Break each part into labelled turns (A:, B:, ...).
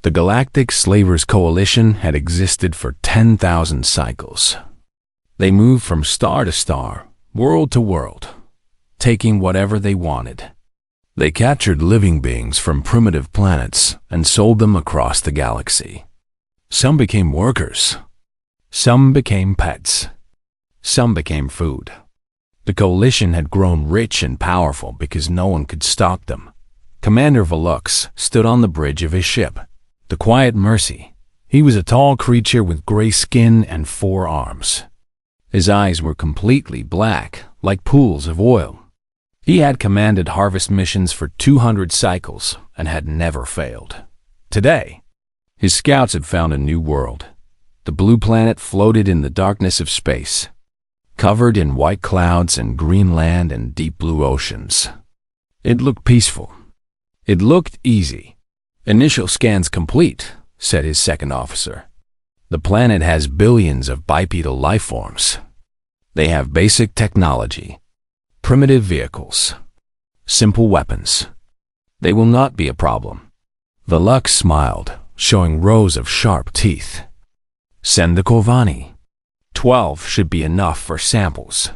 A: The Galactic Slavers Coalition had existed for 10,000 cycles. They moved from star to star, world to world, taking whatever they wanted. They captured living beings from primitive planets and sold them across the galaxy. Some became workers. Some became pets. Some became food. The coalition had grown rich and powerful because no one could stop them. Commander Velux stood on the bridge of his ship, the Quiet Mercy. He was a tall creature with gray skin and 4 arms. His eyes were completely black, like pools of oil. He had commanded harvest missions for 200 cycles and had never failed. Today, his scouts had found a new world. The blue planet floated in the darkness of space, covered in white clouds and green land and deep blue oceans. It looked peaceful. It looked easy. "Initial scans complete," said his second officer. "The planet has billions of bipedal life forms. They have basic technology, primitive vehicles, simple weapons. They will not be a problem." Velux smiled, showing rows of sharp teeth. "Send the Kovani. 12 should be enough for samples."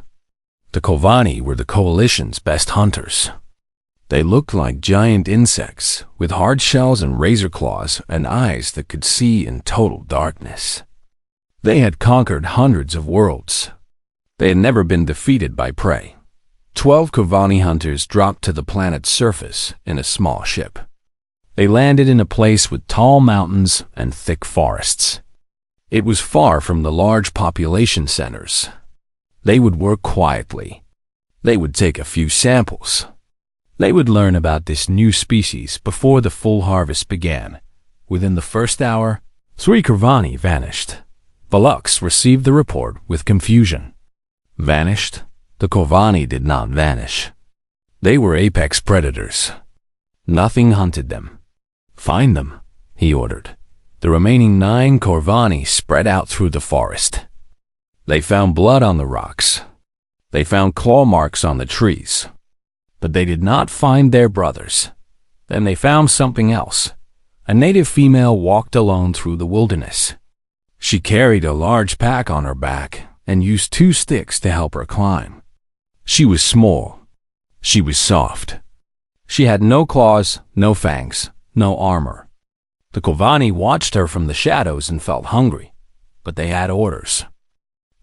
A: The Kovani were the coalition's best hunters. They looked like giant insects with hard shells and razor claws and eyes that could see in total darkness. They had conquered hundreds of worlds. They had never been defeated by prey. 12 Kovani hunters dropped to the planet's surface in a small ship. They landed in a place with tall mountains and thick forests. It was far from the large population centers. They would work quietly. They would take a few samples. They would learn about this new species before the full harvest began. Within the first hour, 3 Kovani vanished. Velux received the report with confusion. Vanished? The Kovani did not vanish. They were apex predators. Nothing hunted them. "Find them," he ordered. The remaining 9 Kovani spread out through the forest. They found blood on the rocks. They found claw marks on the trees. But they did not find their brothers. Then they found something else. A native female walked alone through the wilderness. She carried a large pack on her back and used 2 sticks to help her climb. She was small. She was soft. She had no claws, no fangs, no armor. The Kovani watched her from the shadows and felt hungry, but they had orders.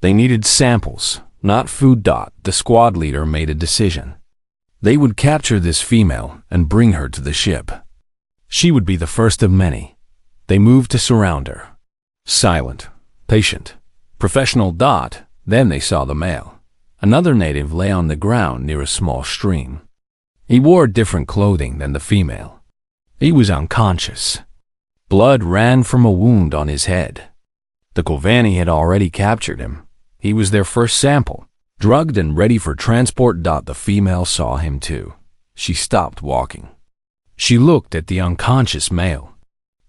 A: They needed samples, not food. The squad leader made a decision. They would capture this female and bring her to the ship. She would be the first of many. They moved to surround her. Silent, patient, professional. Then they saw the male. Another native lay on the ground near a small stream. He wore different clothing than the female. He was unconscious. Blood ran from a wound on his head. The Kovani had already captured him. He was their first sample. Drugged and ready for transport. The female saw him too. She stopped walking. She looked at the unconscious male.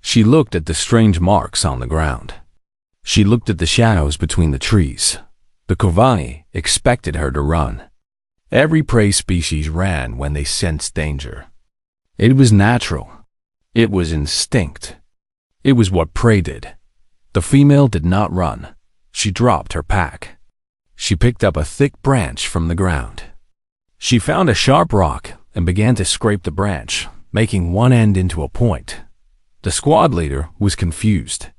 A: She looked at the strange marks on the ground. She looked at the shadows between the trees. The Kovani expected her to run. Every prey species ran when they sensed danger. It was natural. It was instinct. It was what prey did. The female did not run. She dropped her pack. She picked up a thick branch from the ground. She found a sharp rock and began to scrape the branch, making one end into a point. The squad leader was confused.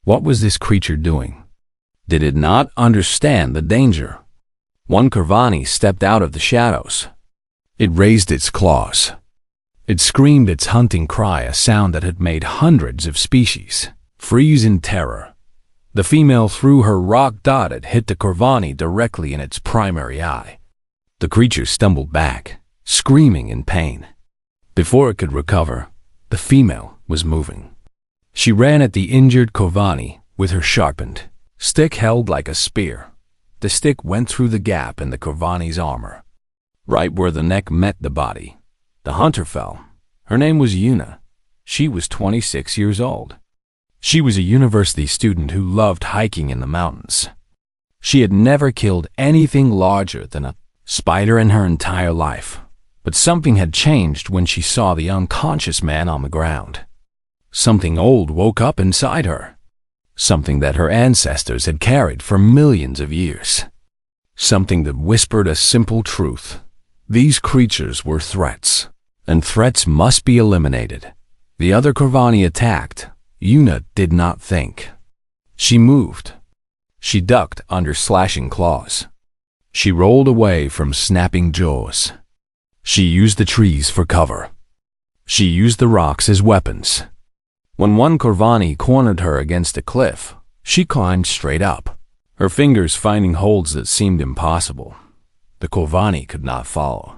A: What was this creature doing? Did it not understand the danger? One Kovani stepped out of the shadows. It raised its claws. It screamed its hunting cry, a sound that had made hundreds of species freeze in terror. The female threw her rock. It hit the Kovani directly in its primary eye. The creature stumbled back, screaming in pain. Before it could recover, the female was moving. She ran at the injured Kovani with her sharpened stick held like a spear. The stick went through the gap in the Kovani's armor, right where the neck met the body. The hunter fell. Her name was Yuna. She was 26 years old. She was a university student who loved hiking in the mountains. She had never killed anything larger than a spider in her entire life, but something had changed when she saw the unconscious man on the ground. Something old woke up inside her. Something that her ancestors had carried for millions of years. Something that whispered a simple truth. These creatures were threats, and threats must be eliminated. The other Corvani attacked. Una did not think. She moved. She ducked under slashing claws. She rolled away from snapping jaws. She used the trees for cover. She used the rocks as weapons. When one Corvani cornered her against a cliff, she climbed straight up, her fingers finding holds that seemed impossible. The Corvani could not follow.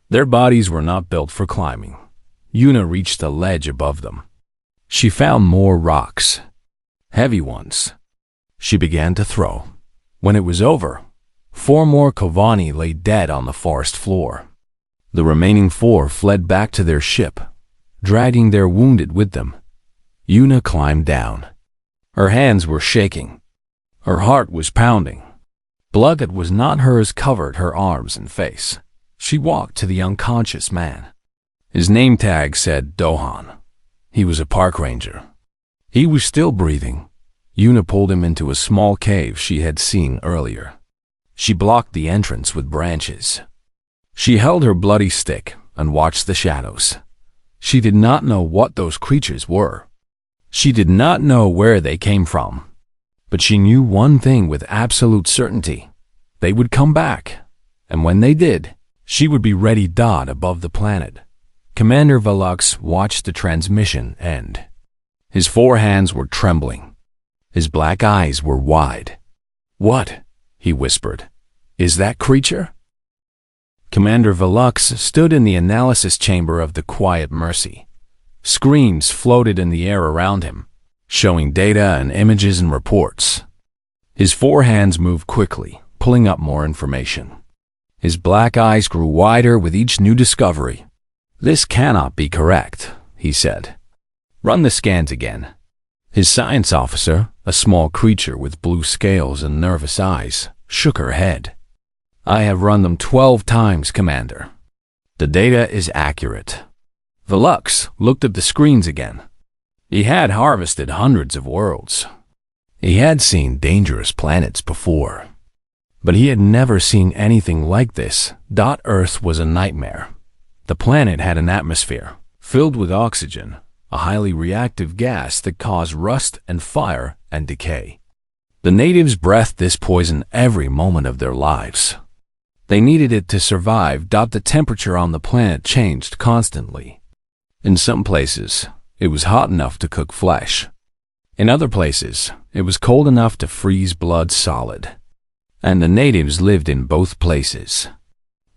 A: Their bodies were not built for climbing. Una reached a ledge above them. She found more rocks, heavy ones. She began to throw. When it was over, 4 more Corvani lay dead on the forest floor. The remaining 4 fled back to their ship, dragging their wounded with them. Una climbed down. Her hands were shaking. Her heart was pounding. Blood that was not hers covered her arms and face. She walked to the unconscious man. His name tag said Dohan. He was a park ranger. He was still breathing. Una pulled him into a small cave she had seen earlier. She blocked the entrance with branches. She held her bloody stick and watched the shadows. She did not know what those creatures were. She did not know where they came from. But she knew one thing with absolute certainty. They would come back. And when they did, she would be ready dot above the planet. Commander Velux watched the transmission end. His 4 hands were trembling. His black eyes were wide. "What?" he whispered. "Is that creature?" Commander Velux stood in the analysis chamber of the Quiet Mercy. Screens floated in the air around him, showing data and images and reports. His 4 hands moved quickly, pulling up more information. His black eyes grew wider with each new discovery. "This cannot be correct," he said. "Run the scans again." His science officer, a small creature with blue scales and nervous eyes, shook her head. "I have run them 12 times, Commander. The data is accurate." Velux looked at the screens again. He had harvested hundreds of worlds. He had seen dangerous planets before. But he had never seen anything like this. Earth was a nightmare. The planet had an atmosphere filled with oxygen, a highly reactive gas that caused rust and fire and decay. The natives breathed this poison every moment of their lives. They needed it to survive. The temperature on the planet changed constantly. In some places, it was hot enough to cook flesh. In other places, it was cold enough to freeze blood solid. And the natives lived in both places.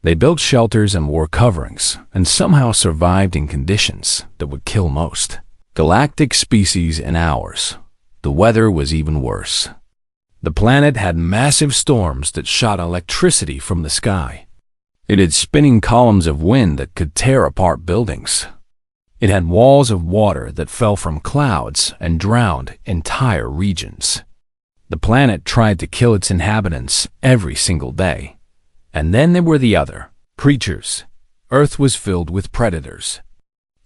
A: They built shelters and wore coverings, and somehow survived in conditions that would kill most. Galactic species and ours. The weather was even worse. The planet had massive storms that shot electricity from the sky. It had spinning columns of wind that could tear apart buildings. It had walls of water that fell from clouds and drowned entire regions. The planet tried to kill its inhabitants every single day. And then there were the other creatures. Earth was filled with predators.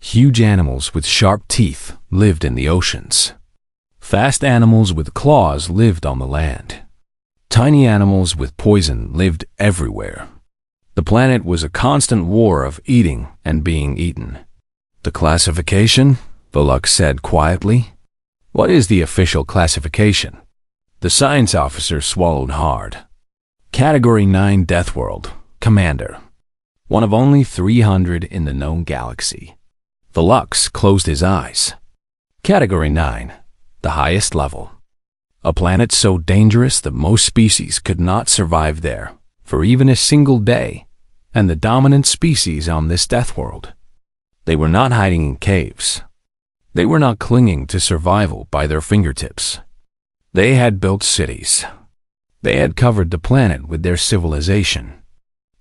A: Huge animals with sharp teeth lived in the oceans. Fast animals with claws lived on the land. Tiny animals with poison lived everywhere. The planet was a constant war of eating and being eaten. "The classification?" Velux said quietly. "What is the official classification?" The science officer swallowed hard. "Category 9 Deathworld, Commander. One of only 300 in the known galaxy." Velux closed his eyes. Category 9, the highest level. A planet so dangerous that most species could not survive there for even a single day, and the dominant species on this Deathworld. They were not hiding in caves. They were not clinging to survival by their fingertips. They had built cities. They had covered the planet with their civilization.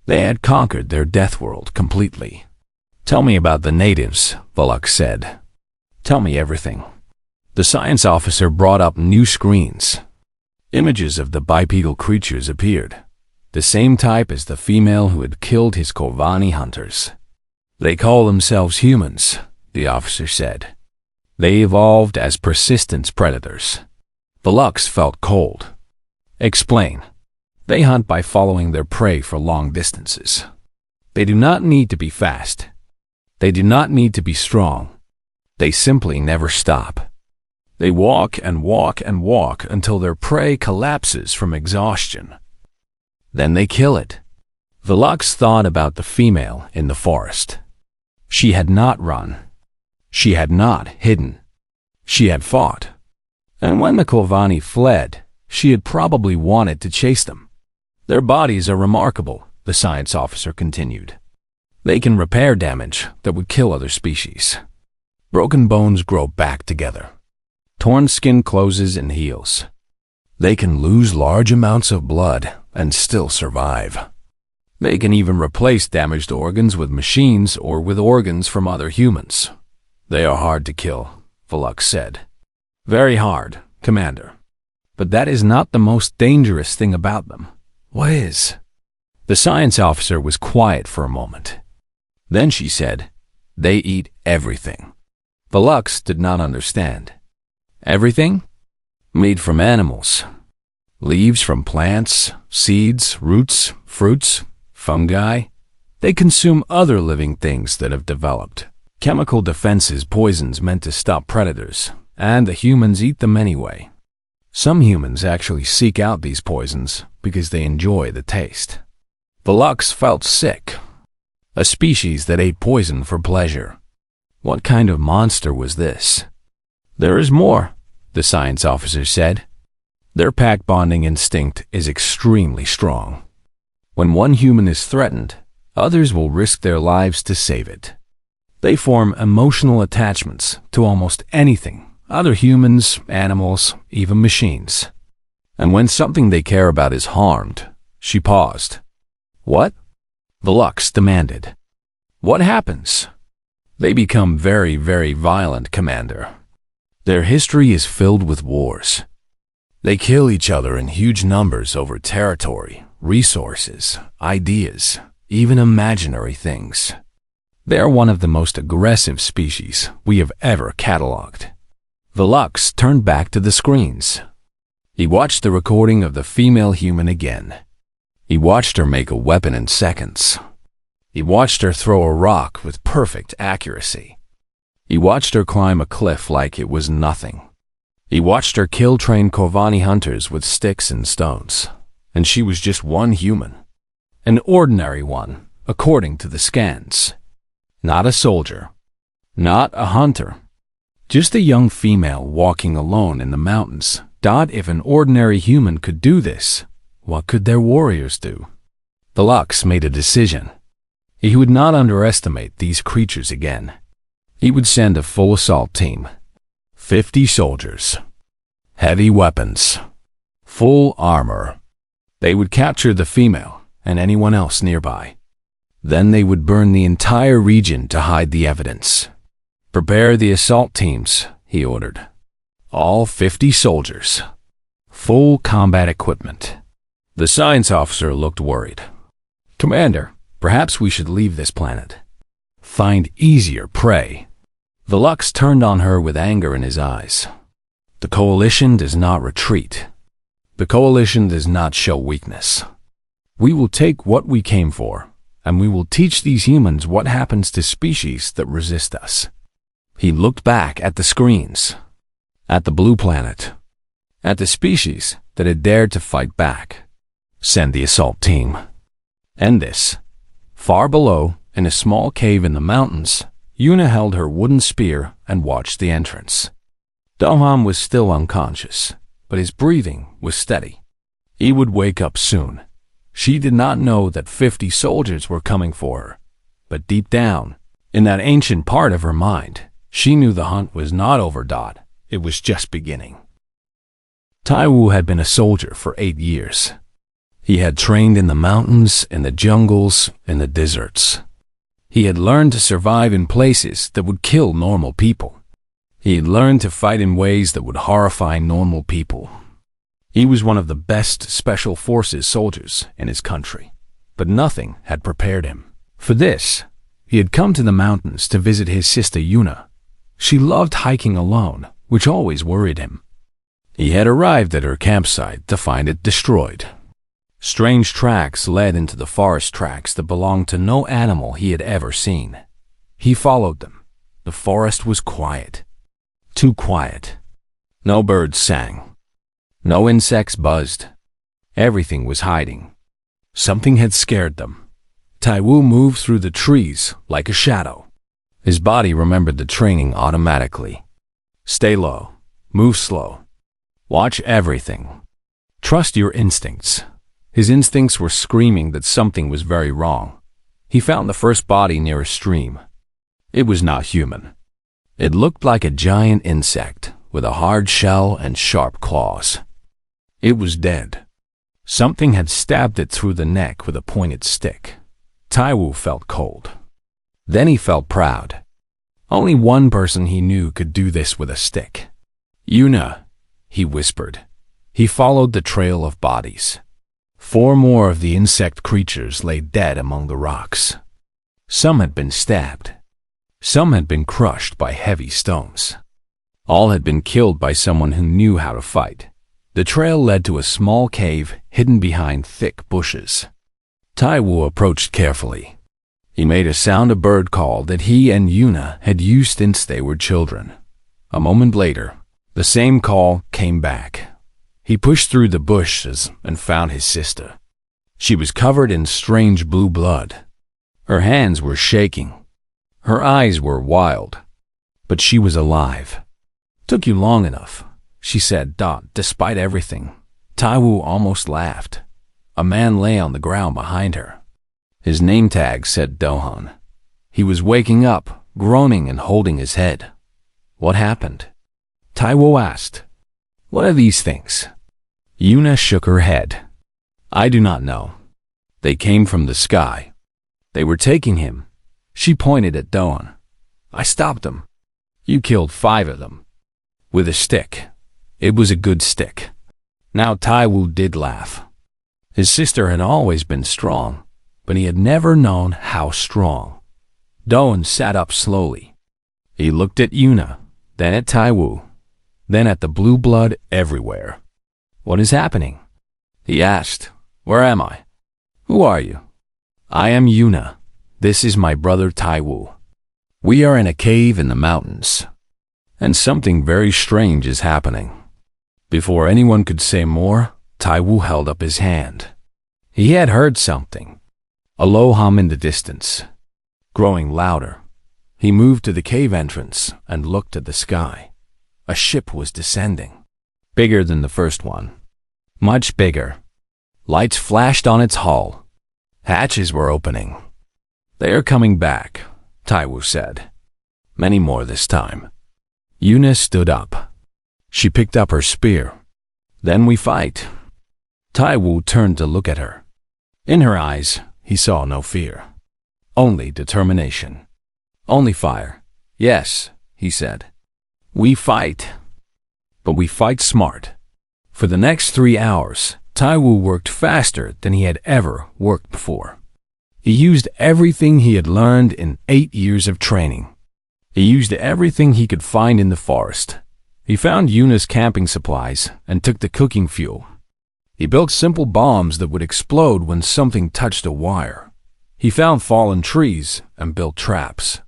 A: They had conquered their Deathworld completely. "Tell me about the natives," Velux said. "Tell me everything." The science officer brought up new screens. Images of the bipedal creatures appeared, the same type as the female who had killed his Corvani hunters. "They call themselves humans," the officer said. They evolved as persistent predators. The Lux felt cold. Explain. They hunt by following their prey for long distances. They do not need to be fast. They do not need to be strong. They simply never stop. They walk and walk and walk until their prey collapses from exhaustion. Then they kill it. The Lux thought about the female in the forest. She had not run. She had not hidden. She had fought. And when the Kolvani fled, she had probably wanted to chase them. Their bodies are remarkable, the science officer continued. They can repair damage that would kill other species. Broken bones grow back together. Torn skin closes and heals. They can lose large amounts of blood and still survive. They can even replace damaged organs with machines or with organs from other humans. They are hard to kill, Velux said. Very hard, Commander. But that is not the most dangerous thing about them. What is? The science officer was quiet for a moment. Then she said, they eat everything. Velux did not understand. Everything? Meat from animals. Leaves from plants, seeds, roots, fruits, fungi. They consume other living things that have developed. Chemical defenses, poisons meant to stop predators, and the humans eat them anyway. Some humans actually seek out these poisons because they enjoy the taste. Velux felt sick. A species that ate poison for pleasure. What kind of monster was this? There is more, the science officer said. Their pack bonding instinct is extremely strong. When one human is threatened, others will risk their lives to save it. They form emotional attachments to almost anything, other humans, animals, even machines. And when something they care about is harmed, she paused. What? Velux demanded. What happens? They become very, very violent, Commander. Their history is filled with wars. They kill each other in huge numbers over territory, resources, ideas, even imaginary things. They are one of the most aggressive species we have ever cataloged. Velux turned back to the screens. He watched the recording of the female human again. He watched her make a weapon in seconds. He watched her throw a rock with perfect accuracy. He watched her climb a cliff like it was nothing. He watched her kill trained Korvani hunters with sticks and stones. And she was just one human. An ordinary one, according to the scans. Not a soldier. Not a hunter. Just a young female walking alone in the mountains. If an ordinary human could do this, what could their warriors do? Velux made a decision. He would not underestimate these creatures again. He would send a full assault team. 50 soldiers. Heavy weapons. Full armor. They would capture the female and anyone else nearby. Then they would burn the entire region to hide the evidence. Prepare the assault teams, he ordered. All 50 soldiers. Full combat equipment. The science officer looked worried. Commander, perhaps we should leave this planet. Find easier prey. Velux turned on her with anger in his eyes. The Coalition does not retreat. The Coalition does not show weakness. We will take what we came for, and we will teach these humans what happens to species that resist us. He looked back at the screens, at the blue planet, at the species that had dared to fight back. Send the assault team. End this. Far below, in a small cave in the mountains, Yuna held her wooden spear and watched the entrance. Doham was still unconscious, but his breathing was steady. He would wake up soon. She did not know that 50 soldiers were coming for her, but deep down, in that ancient part of her mind, she knew the hunt was not over. It was just beginning. Taiwu had been a soldier for 8 years. He had trained in the mountains, in the jungles, in the deserts. He had learned to survive in places that would kill normal people. He had learned to fight in ways that would horrify normal people. He was one of the best special forces soldiers in his country, but nothing had prepared him. For this, he had come to the mountains to visit his sister Yuna, She loved hiking alone, which always worried him. He had arrived at her campsite to find it destroyed. Strange tracks led into the forest tracks that belonged to no animal he had ever seen. He followed them. The forest was quiet. Too quiet. No birds sang. No insects buzzed. Everything was hiding. Something had scared them. Taiwu moved through the trees like a shadow. His body remembered the training automatically. Stay low. Move slow. Watch everything. Trust your instincts. His instincts were screaming that something was very wrong. He found the first body near a stream. It was not human. It looked like a giant insect with a hard shell and sharp claws. It was dead. Something had stabbed it through the neck with a pointed stick. Taiwu felt cold. Then he felt proud. Only one person he knew could do this with a stick. Yuna, he whispered. He followed the trail of bodies. 4 more of the insect creatures lay dead among the rocks. Some had been stabbed. Some had been crushed by heavy stones. All had been killed by someone who knew how to fight. The trail led to a small cave hidden behind thick bushes. Taiwu approached carefully. He made a sound a bird call that he and Yuna had used since they were children. A moment later, the same call came back. He pushed through the bushes and found his sister. She was covered in strange blue blood. Her hands were shaking. Her eyes were wild. But she was alive. "Took you long enough," she said, despite everything. Taiwu almost laughed. A man lay on the ground behind her. His name tag said Dohan. He was waking up, groaning and holding his head. "What happened?" Taiwu asked. "What are these things?" Yuna shook her head. "I do not know. They came from the sky. They were taking him." She pointed at Dohan. "I stopped them. You killed 5 of them. With a stick. It was a good stick." Now Taiwu did laugh. His sister had always been strong, but he had never known how strong. Dohan sat up slowly. He looked at Yuna, then at Taiwu, then at the blue blood everywhere. "What is happening?" he asked. "Where am I? Who are you?" "I am Yuna. This is my brother Taiwu. We are in a cave in the mountains, and something very strange is happening." Before anyone could say more, Taiwu held up his hand. He had heard something. A low hum in the distance. Growing louder, he moved to the cave entrance and looked at the sky. A ship was descending. Bigger than the first one. Much bigger. Lights flashed on its hull. Hatches were opening. "They are coming back," Taiwu said. "Many more this time." Yuna stood up. She picked up her spear. "Then we fight." Taiwu turned to look at her. In her eyes, he saw no fear. Only determination. Only fire. "Yes," he said. "We fight. But we fight smart." For the next 3 hours, Taiwu worked faster than he had ever worked before. He used everything he had learned in 8 years of training. He used everything he could find in the forest. He found Yuna's camping supplies and took the cooking fuel. He built simple bombs that would explode when something touched a wire. He found fallen trees and built traps.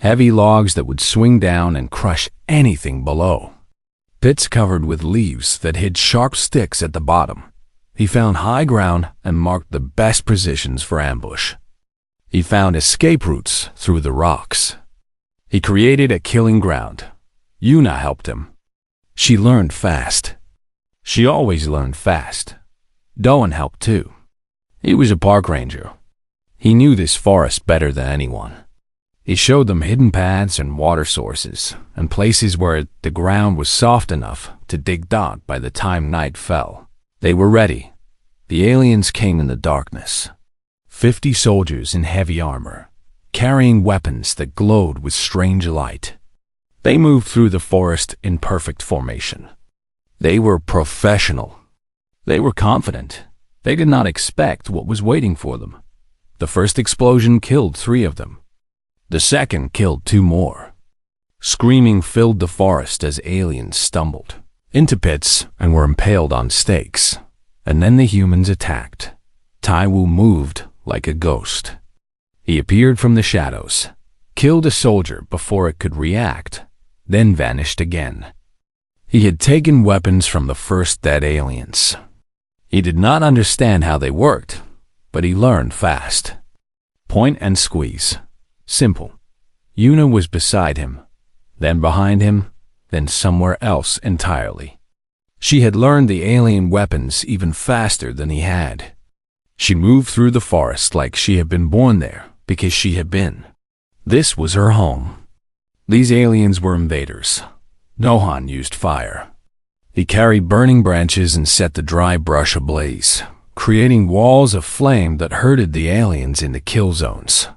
A: Heavy logs that would swing down and crush anything below. Pits covered with leaves that hid sharp sticks at the bottom. He found high ground and marked the best positions for ambush. He found escape routes through the rocks. He created a killing ground. Yuna helped him. She learned fast. She always learned fast. Dohan helped too. He was a park ranger. He knew this forest better than anyone. He showed them hidden paths and water sources, and places where the ground was soft enough to dig by the time night fell. They were ready. The aliens came in the darkness. 50 soldiers in heavy armor, carrying weapons that glowed with strange light. They moved through the forest in perfect formation. They were professional. They were confident. They did not expect what was waiting for them. The first explosion killed 3 of them. The second killed 2 more. Screaming filled the forest as aliens stumbled into pits and were impaled on stakes. And then the humans attacked. Taiwu moved like a ghost. He appeared from the shadows, killed a soldier before it could react, then vanished again. He had taken weapons from the first dead aliens. He did not understand how they worked, but he learned fast. Point and squeeze. Simple. Yuna was beside him, then behind him, then somewhere else entirely. She had learned the alien weapons even faster than he had. She moved through the forest like she had been born there, because she had been. This was her home. These aliens were invaders. Nohan used fire. He carried burning branches and set the dry brush ablaze, creating walls of flame that herded the aliens into kill zones.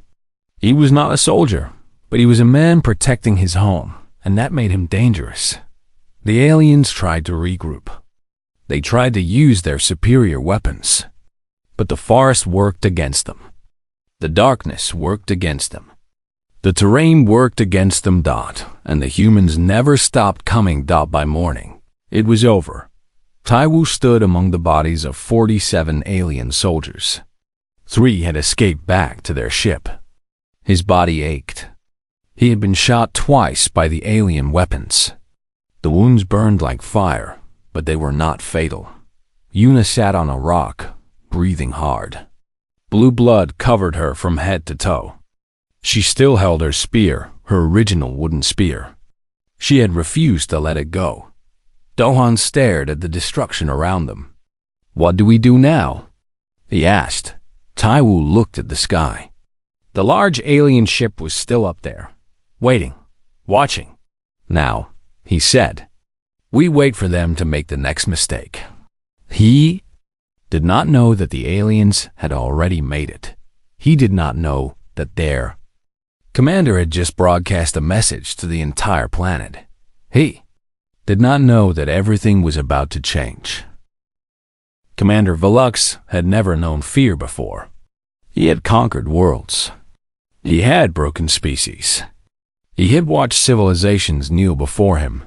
A: He was not a soldier, but he was a man protecting his home, and that made him dangerous. The aliens tried to regroup. They tried to use their superior weapons, but the forest worked against them. The darkness worked against them. The terrain worked against them. And the humans never stopped coming. By morning, it was over. Taiwu stood among the bodies of 47 alien soldiers. 3 had escaped back to their ship. His body ached. He had been shot twice by the alien weapons. The wounds burned like fire, but they were not fatal. Yuna sat on a rock, breathing hard. Blue blood covered her from head to toe. She still held her spear, her original wooden spear. She had refused to let it go. Dohan stared at the destruction around them. "What do we do now?" he asked. Taiwu looked at the sky. The large alien ship was still up there, waiting, watching. "Now," he said, "we wait for them to make the next mistake." He did not know that the aliens had already made it. He did not know that their commander had just broadcast a message to the entire planet. He did not know that everything was about to change. Commander Velux had never known fear before. He had conquered worlds. He had broken species. He had watched civilizations kneel before him.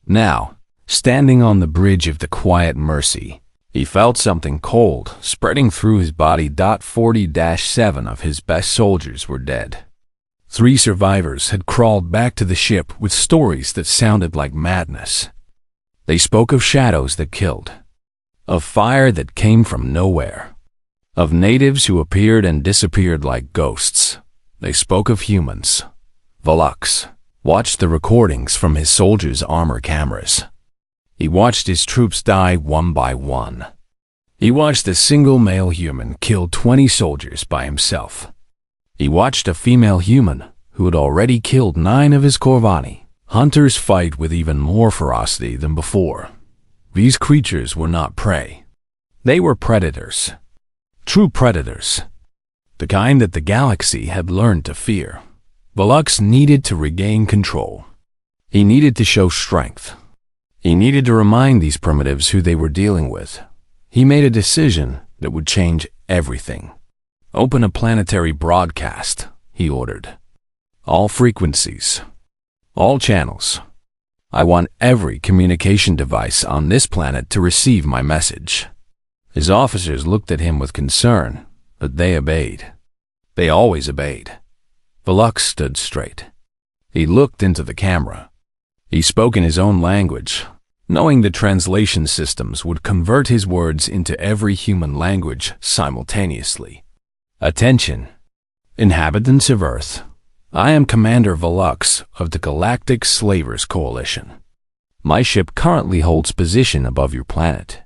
A: Now, standing on the bridge of the quiet mercy, he felt something cold spreading through his body. 40-7 of his best soldiers were dead. 3 survivors had crawled back to the ship with stories that sounded like madness. They spoke of shadows that killed, of fire that came from nowhere, of natives who appeared and disappeared like ghosts. They spoke of humans. Velux watched the recordings from his soldiers' armor cameras. He watched his troops die one by one. He watched a single male human kill 20 soldiers by himself. He watched a female human who had already killed 9 of his Corvani. Hunters fight with even more ferocity than before. These creatures were not prey. They were predators. True predators. The kind that the galaxy had learned to fear. Velux needed to regain control. He needed to show strength. He needed to remind these primitives who they were dealing with. He made a decision that would change everything. "Open a planetary broadcast," he ordered. "All frequencies. All channels. I want every communication device on this planet to receive my message." His officers looked at him with concern, but they obeyed. They always obeyed. Velux stood straight. He looked into the camera. He spoke in his own language, knowing the translation systems would convert his words into every human language simultaneously. "Attention, inhabitants of Earth. I am Commander Velux of the Galactic Slavers Coalition. My ship currently holds position above your planet.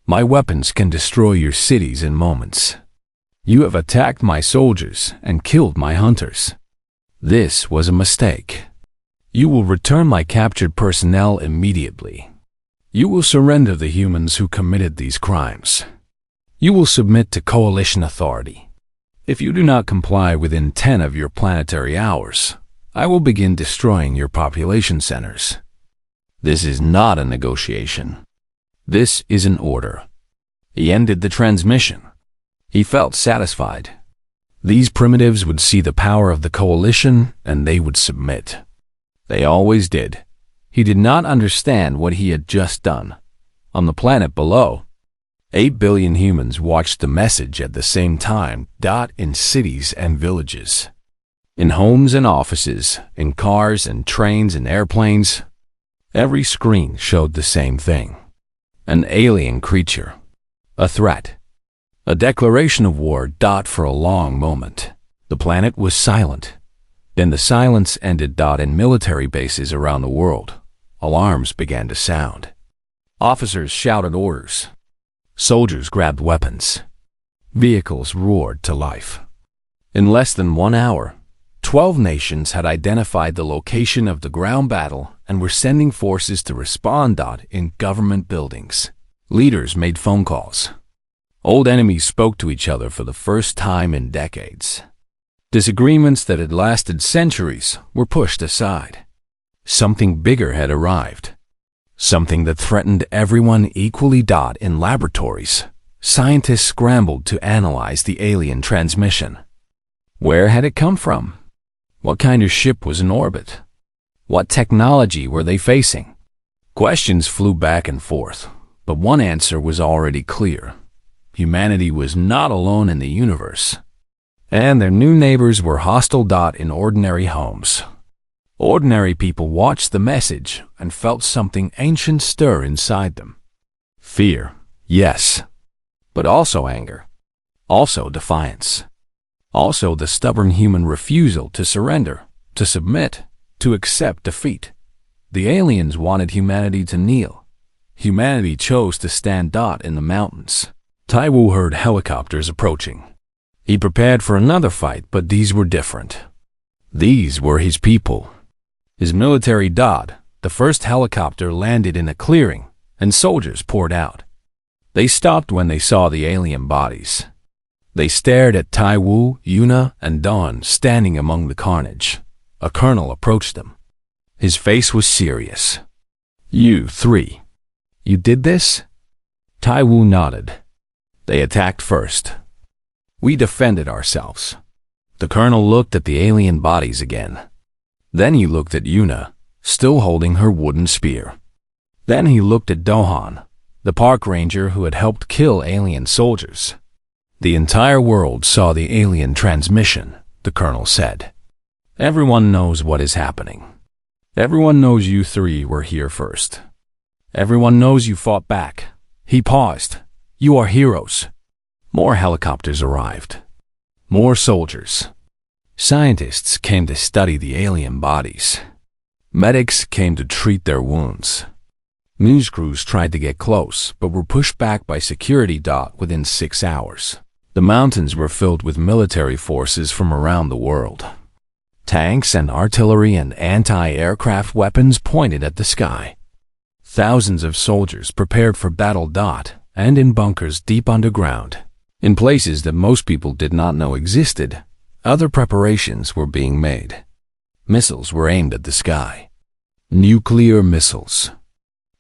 A: My weapons can destroy your cities in moments. You have attacked my soldiers and killed my hunters. This was a mistake. You will return my captured personnel immediately. You will surrender the humans who committed these crimes. You will submit to Coalition authority. If you do not comply within 10 of your planetary hours, I will begin destroying your population centers. This is not a negotiation. This is an order." He ended the transmission. He felt satisfied. These primitives would see the power of the Coalition and they would submit. They always did. He did not understand what he had just done. On the planet below, 8 billion humans watched the message at the same time, in cities and villages. In homes and offices, in cars and trains and airplanes, every screen showed the same thing. An alien creature. A threat. A declaration of war. For a long moment, the planet was silent. Then the silence ended. In military bases around the world, alarms began to sound. Officers shouted orders. Soldiers grabbed weapons. Vehicles roared to life. In less than 1 hour, 12 nations had identified the location of the ground battle and were sending forces to respond. In government buildings, leaders made phone calls. Old enemies spoke to each other for the first time in decades. Disagreements that had lasted centuries were pushed aside. Something bigger had arrived. Something that threatened everyone equally. In laboratories, scientists scrambled to analyze the alien transmission. Where had it come from? What kind of ship was in orbit? What technology were they facing? Questions flew back and forth, but one answer was already clear. Humanity was not alone in the universe, and their new neighbors were hostile. In ordinary homes, ordinary people watched the message and felt something ancient stir inside them. Fear, yes, but also anger, also defiance, also the stubborn human refusal to surrender, to submit, to accept defeat. The aliens wanted humanity to kneel. Humanity chose to stand. In the mountains, Taiwu heard helicopters approaching. He prepared for another fight, but these were different. These were his people. His military. The first helicopter landed in a clearing, and soldiers poured out. They stopped when they saw the alien bodies. They stared at Taiwu, Yuna, and Dawn standing among the carnage. A colonel approached them. His face was serious. "You three, you did this?" Taiwu nodded. "They attacked first. We defended ourselves." The colonel looked at the alien bodies again. Then he looked at Yuna, still holding her wooden spear. Then he looked at Dohan, the park ranger who had helped kill alien soldiers. "The entire world saw the alien transmission," the colonel said. "Everyone knows what is happening. Everyone knows you three were here first. Everyone knows you fought back." He paused. "You are heroes." More helicopters arrived. More soldiers. Scientists came to study the alien bodies. Medics came to treat their wounds. News crews tried to get close, but were pushed back by security. Within 6 hours, the mountains were filled with military forces from around the world. Tanks and artillery and anti-aircraft weapons pointed at the sky. Thousands of soldiers prepared for battle. And in bunkers deep underground, in places that most people did not know existed, other preparations were being made. Missiles were aimed at the sky. Nuclear missiles.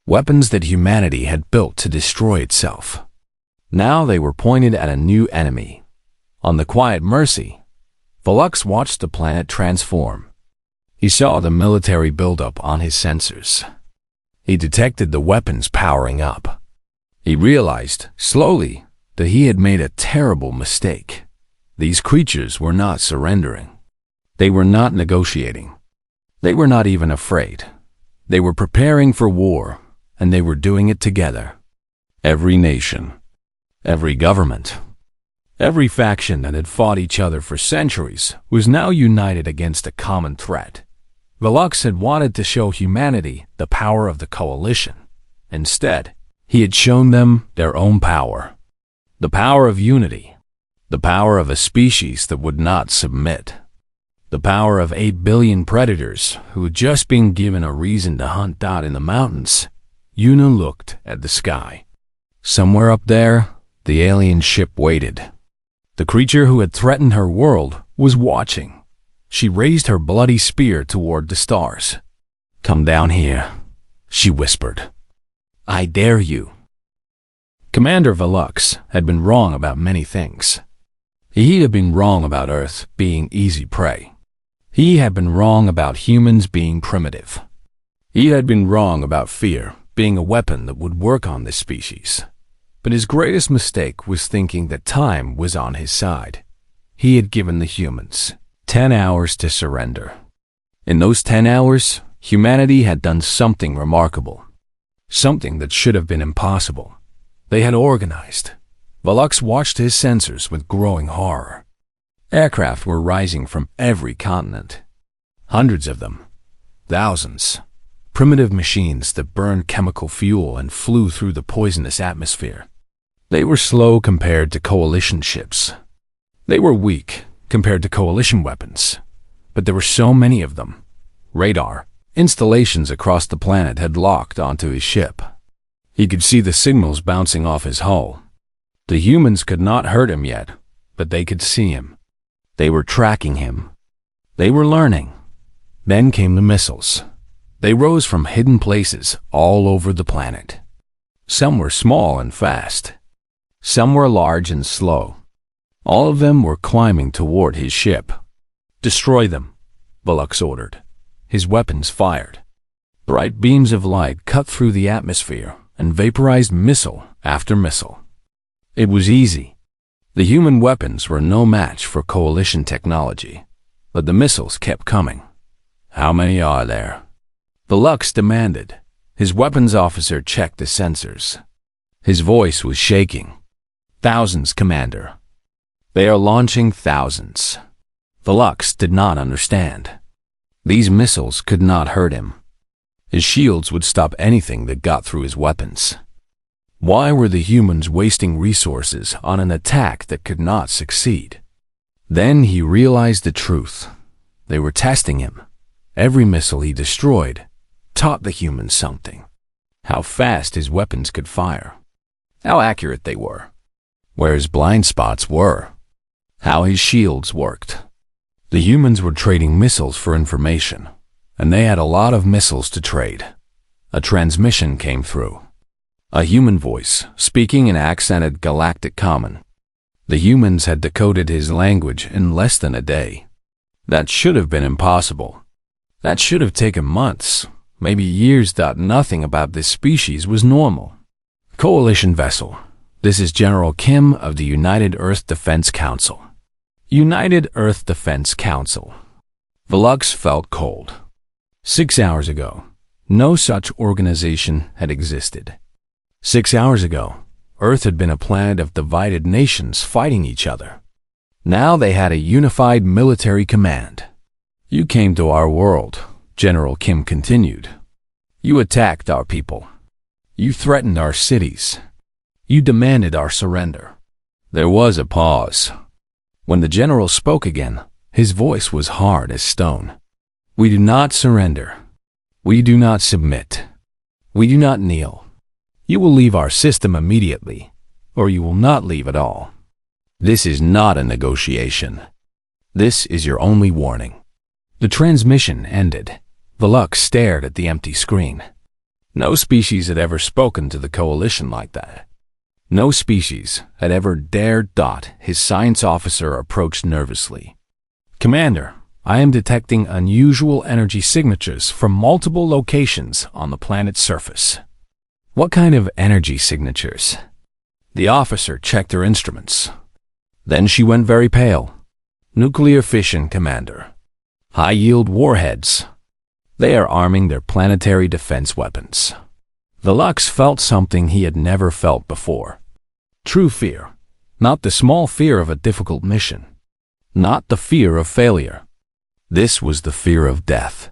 A: Weapons that humanity had built to destroy itself. Now they were pointed at a new enemy. On the quiet Mercy, Velux watched the planet transform. He saw the military buildup on his sensors. He detected the weapons powering up. He realized, slowly, that he had made a terrible mistake. These creatures were not surrendering. They were not negotiating. They were not even afraid. They were preparing for war, and they were doing it together. Every nation, every government, every faction that had fought each other for centuries was now united against a common threat. Velux had wanted to show humanity the power of the coalition. Instead, he had shown them their own power. The power of unity. The power of a species that would not submit. The power of 8 billion predators who had just been given a reason to hunt. In the mountains, Yuna looked at the sky. Somewhere up there, the alien ship waited. The creature who had threatened her world was watching. She raised her bloody spear toward the stars. "Come down here," she whispered. "I dare you." Commander Velux had been wrong about many things. He had been wrong about Earth being easy prey. He had been wrong about humans being primitive. He had been wrong about fear being a weapon that would work on this species. But his greatest mistake was thinking that time was on his side. He had given the humans 10 hours to surrender. In those 10 hours, humanity had done something remarkable. Something that should have been impossible. They had organized. Velux watched his sensors with growing horror. Aircraft were rising from every continent. Hundreds of them. Thousands. Primitive machines that burned chemical fuel and flew through the poisonous atmosphere. They were slow compared to coalition ships. They were weak compared to coalition weapons. But there were so many of them. Radar installations across the planet had locked onto his ship. He could see the signals bouncing off his hull. The humans could not hurt him yet, but they could see him. They were tracking him. They were learning. Then came the missiles. They rose from hidden places all over the planet. Some were small and fast. Some were large and slow. All of them were climbing toward his ship. "Destroy them," Velux ordered. His weapons fired. Bright beams of light cut through the atmosphere and vaporized missile after missile. It was easy. The human weapons were no match for coalition technology, but the missiles kept coming. "How many are there?" Velux demanded. His weapons officer checked the sensors. His voice was shaking. "Thousands, Commander. They are launching thousands." Velux did not understand. These missiles could not hurt him. His shields would stop anything that got through his weapons. Why were the humans wasting resources on an attack that could not succeed? Then he realized the truth. They were testing him. Every missile he destroyed taught the humans something. How fast his weapons could fire. How accurate they were. Where his blind spots were. How his shields worked. The humans were trading missiles for information, and they had a lot of missiles to trade. A transmission came through. A human voice, speaking in accented Galactic Common. The humans had decoded his language in less than a day. That should have been impossible. That should have taken months, maybe years. Nothing about this species was normal. "Coalition vessel. This is General Kim of the United Earth Defense Council." United Earth Defense Council. Velux felt cold. 6 hours ago, no such organization had existed. 6 hours ago, Earth had been a planet of divided nations fighting each other. Now they had a unified military command. "You came to our world," General Kim continued. "You attacked our people. You threatened our cities. You demanded our surrender." There was a pause. When the general spoke again, his voice was hard as stone. "We do not surrender. We do not submit. We do not kneel. You will leave our system immediately, or you will not leave at all. This is not a negotiation. This is your only warning." The transmission ended. Velux stared at the empty screen. No species had ever spoken to the coalition like that. No species had ever dared. His science officer approached nervously. "Commander, I am detecting unusual energy signatures from multiple locations on the planet's surface." "What kind of energy signatures?" The officer checked her instruments. Then she went very pale. "Nuclear fission, Commander. High-yield warheads. They are arming their planetary defense weapons." Velux felt something he had never felt before. True fear. Not the small fear of a difficult mission. Not the fear of failure. This was the fear of death.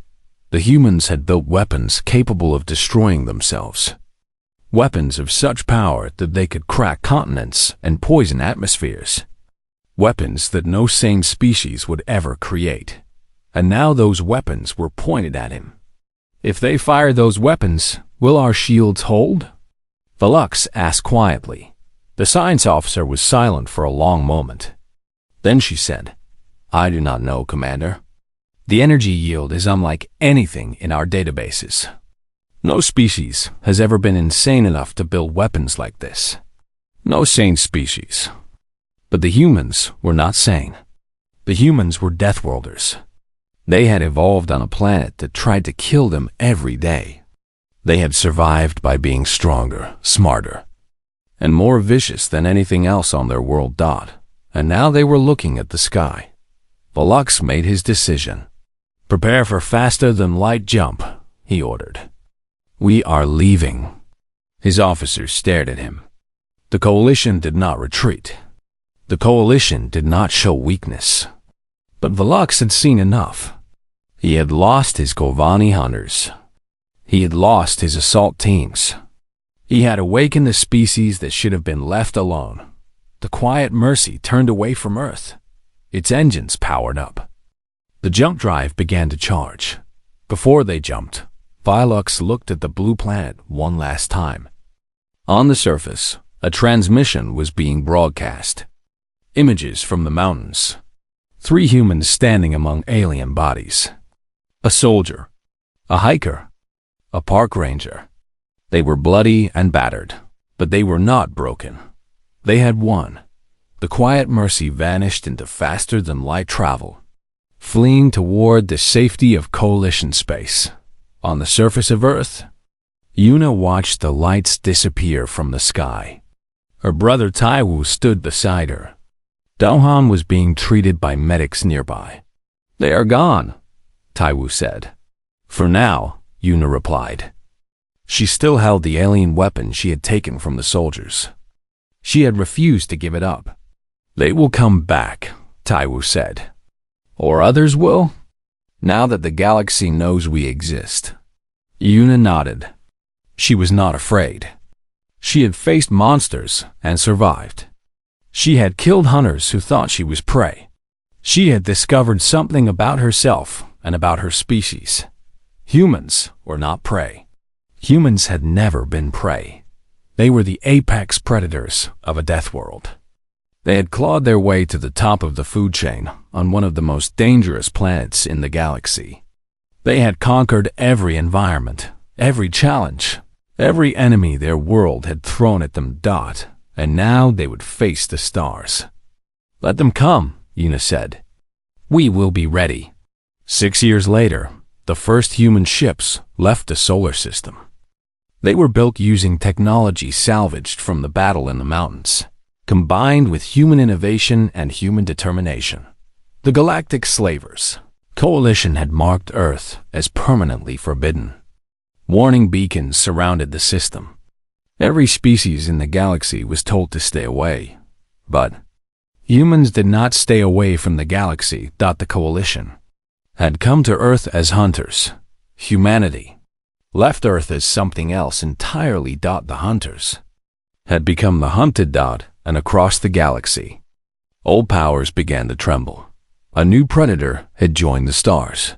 A: The humans had built weapons capable of destroying themselves. Weapons of such power that they could crack continents and poison atmospheres. Weapons that no sane species would ever create. And now those weapons were pointed at him. "If they fire those weapons, will our shields hold?" Velux asked quietly. The science officer was silent for a long moment. Then she said, "I do not know, Commander. The energy yield is unlike anything in our databases. No species has ever been insane enough to build weapons like this. No sane species. But the humans were not sane. The humans were Deathworlders. They had evolved on a planet that tried to kill them every day. They had survived by being stronger, smarter, and more vicious than anything else on their world. And now they were looking at the sky. Velux made his decision. "Prepare for faster-than-light jump," he ordered. "We are leaving." His officers stared at him. The Coalition did not retreat. The Coalition did not show weakness. But Velux had seen enough. He had lost his Kovani hunters. He had lost his assault teams. He had awakened the species that should have been left alone. The quiet mercy turned away from Earth. Its engines powered up. The jump drive began to charge. Before they jumped, Velux looked at the blue planet one last time. On the surface, a transmission was being broadcast. Images from the mountains. 3 humans standing among alien bodies. A soldier, a hiker, a park ranger. They were bloody and battered, but they were not broken. They had won. The quiet mercy vanished into faster-than-light travel, fleeing toward the safety of Coalition space. On the surface of Earth, Yuna watched the lights disappear from the sky. Her brother Taiwu stood beside her. Dohan was being treated by medics nearby. "They are gone," Taiwu said. "For now," Yuna replied. She still held the alien weapon she had taken from the soldiers. She had refused to give it up. "They will come back," Taiwu said. "Or others will? Now that the galaxy knows we exist." Yuna nodded. She was not afraid. She had faced monsters and survived. She had killed hunters who thought she was prey. She had discovered something about herself and about her species. Humans were not prey. Humans had never been prey. They were the apex predators of a death world. They had clawed their way to the top of the food chain on one of the most dangerous planets in the galaxy. They had conquered every environment, every challenge, every enemy their world had thrown at them. And now they would face the stars. "Let them come," Yuna said. "We will be ready." 6 years later, the first human ships left the solar system. They were built using technology salvaged from the battle in the mountains, combined with human innovation and human determination. The Galactic Slavers. Coalition had marked Earth as permanently forbidden. Warning beacons surrounded the system. Every species in the galaxy was told to stay away. But humans did not stay away from the galaxy. The Coalition had come to Earth as hunters. Humanity left Earth as something else entirely. The hunters had become the hunted. And across the galaxy, old powers began to tremble. A new predator had joined the stars.